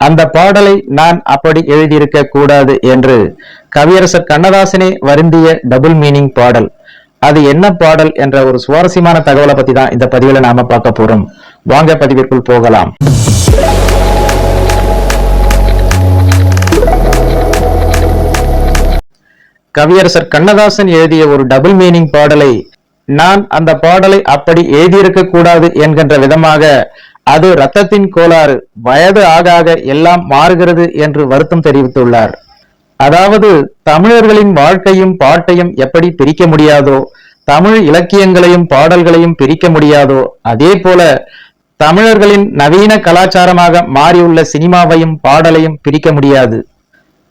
அந்த பாடலை நான் அப்படி எழுதியிருக்க கூடாது என்று கவியரசர் கண்ணதாசனே வருந்திய டபுள் மீனிங் பாடல். அது என்ன பாடல் என்ற ஒரு சுவாரஸ்யமான தகவலை பத்தி தான் இந்த பதிவுல நாம பார்க்க போறோம். வாங்க பதிவிற்குள் போகலாம். கவியரசர் கண்ணதாசன் எழுதிய ஒரு டபுள் மீனிங் பாடலை நான் அந்த பாடலை அப்படி எழுதியிருக்க கூடாது என்கின்ற விதமாக அது ரத்தத்தின் கோளாறு, வயது ஆக ஆக எல்லாம் மாறுகிறது என்று வருத்தம் தெரிவித்துள்ளார். அதாவது தமிழர்களின் வாழ்க்கையும் பாட்டையும் எப்படி பிரிக்க முடியாதோ, தமிழ் இலக்கியங்களையும் பாடல்களையும் பிரிக்க முடியாதோ, அதே போல தமிழர்களின் நவீன கலாச்சாரமாக மாறியுள்ள சினிமாவையும் பாடலையும் பிரிக்க முடியாது.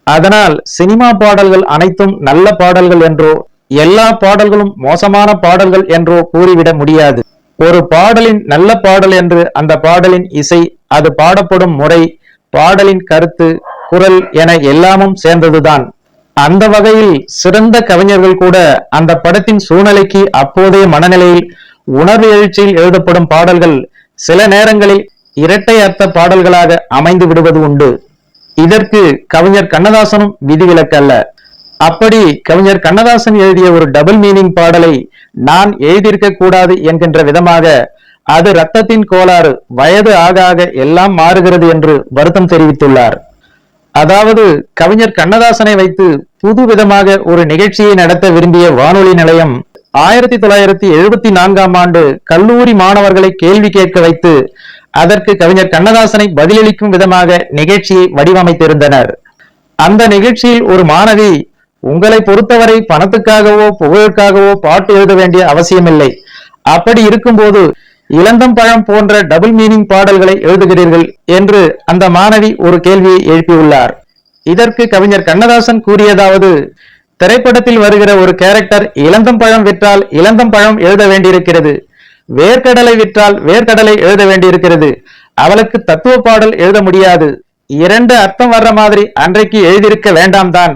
அதனால் சினிமா பாடல்கள் அனைத்தும் நல்ல பாடல்கள் என்றோ, எல்லா பாடல்களும் மோசமான பாடல்கள் என்றோ கூறிவிட முடியாது. ஒரு பாடலின் நல்ல பாடல் என்று அந்த பாடலின் இசை, அது பாடப்படும் முறை, பாடலின் கருத்து, குரல் என எல்லாமும் சேர்ந்ததுதான். அந்த வகையில் சிறந்த கவிஞர்கள் கூட அந்த படத்தின் சூழ்நிலைக்கு, அப்போதைய மனநிலையில், உணர்வு எழுச்சியில் எழுதப்படும் பாடல்கள் சில நேரங்களில் இரட்டை அர்த்த பாடல்களாக அமைந்து விடுவது உண்டு. இதற்கு கவிஞர் கண்ணதாசனும் விதிவிலக்கல்ல. அப்படி கவிஞர் கண்ணதாசன் எழுதிய ஒரு டபுள் மீனிங் பாடலை நான் எழுதியிருக்க கூடாது என்கின்ற விதமாக அது ரத்தத்தின் கோளாறு, வயது ஆக ஆக எல்லாம் மாறுகிறது என்று வருத்தம் தெரிவித்துள்ளார். அதாவது கவிஞர் கண்ணதாசனை வைத்து புது விதமாக ஒரு நிகழ்ச்சியை நடத்த விரும்பிய வானொலி நிலையம் 1974ஆம் ஆண்டு கல்லூரி மாணவர்களை கேள்வி கேட்க வைத்து அதற்கு கவிஞர் கண்ணதாசனை பதிலளிக்கும் விதமாக நிகழ்ச்சியை வடிவமைத்திருந்தனர். அந்த நிகழ்ச்சியில் ஒரு மாணவி, உங்களை பொறுத்தவரை பணத்துக்காகவோ புகழுக்காகவோ பாட்டு எழுத வேண்டிய அவசியமில்லை, அப்படி இருக்கும்போது இளந்தம் பழம் போன்ற டபுள் மீனிங் பாடல்களை எழுதுகிறீர்கள் என்று அந்த மாணவி ஒரு கேள்வியை எழுப்பியுள்ளார். இதற்கு கவிஞர் கண்ணதாசன் கூறியதாவது, திரைப்படத்தில் வருகிற ஒரு கேரக்டர் இளந்தம் பழம் விற்றால் இளந்தம் பழம் எழுத வேண்டியிருக்கிறது, வேர்க்கடலை விற்றால் வேர்க்கடலை எழுத வேண்டியிருக்கிறது, அவளுக்கு தத்துவ பாடல் எழுத முடியாது, இரண்டு அர்த்தம் வர்ற மாதிரி அன்றைக்கு எழுதியிருக்க வேண்டாம் தான்.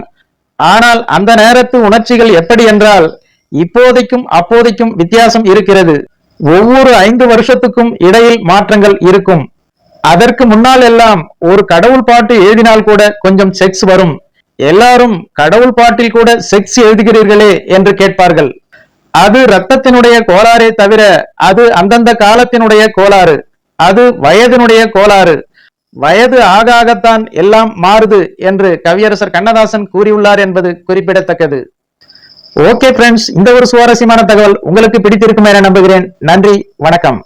ஆனால் அந்த நேரத்து உணர்ச்சிகள் எப்படி என்றால், இப்போதைக்கும் அப்போதைக்கும் வித்தியாசம் இருக்கிறது. ஒவ்வொரு 5 வருஷத்துக்கும் இடையில் மாற்றங்கள் இருக்கும். அதற்கு முன்னால் எல்லாம் ஒரு கடவுள் பாட்டு எழுதினால் கூட கொஞ்சம் செக்ஸ் வரும். எல்லாரும் கடவுள் பாட்டில் கூட செக்ஸ் எழுதுகிறீர்களே என்று கேட்பார்கள். அது ரத்தத்தினுடைய கோளாறே தவிர அது அந்தந்த காலத்தினுடைய கோளாறு, அது வயதினுடைய கோளாறு. வயது ஆக ஆகத்தான் எல்லாம் மாறுது என்று கவியரசர் கண்ணதாசன் கூறியுள்ளார் என்பது குறிப்பிடத்தக்கது. ஓகே ஃப்ரெண்ட்ஸ், இந்த ஒரு சுவாரஸ்யமான தகவல் உங்களுக்கு பிடித்திருக்கும் என நம்புகிறேன். நன்றி, வணக்கம்.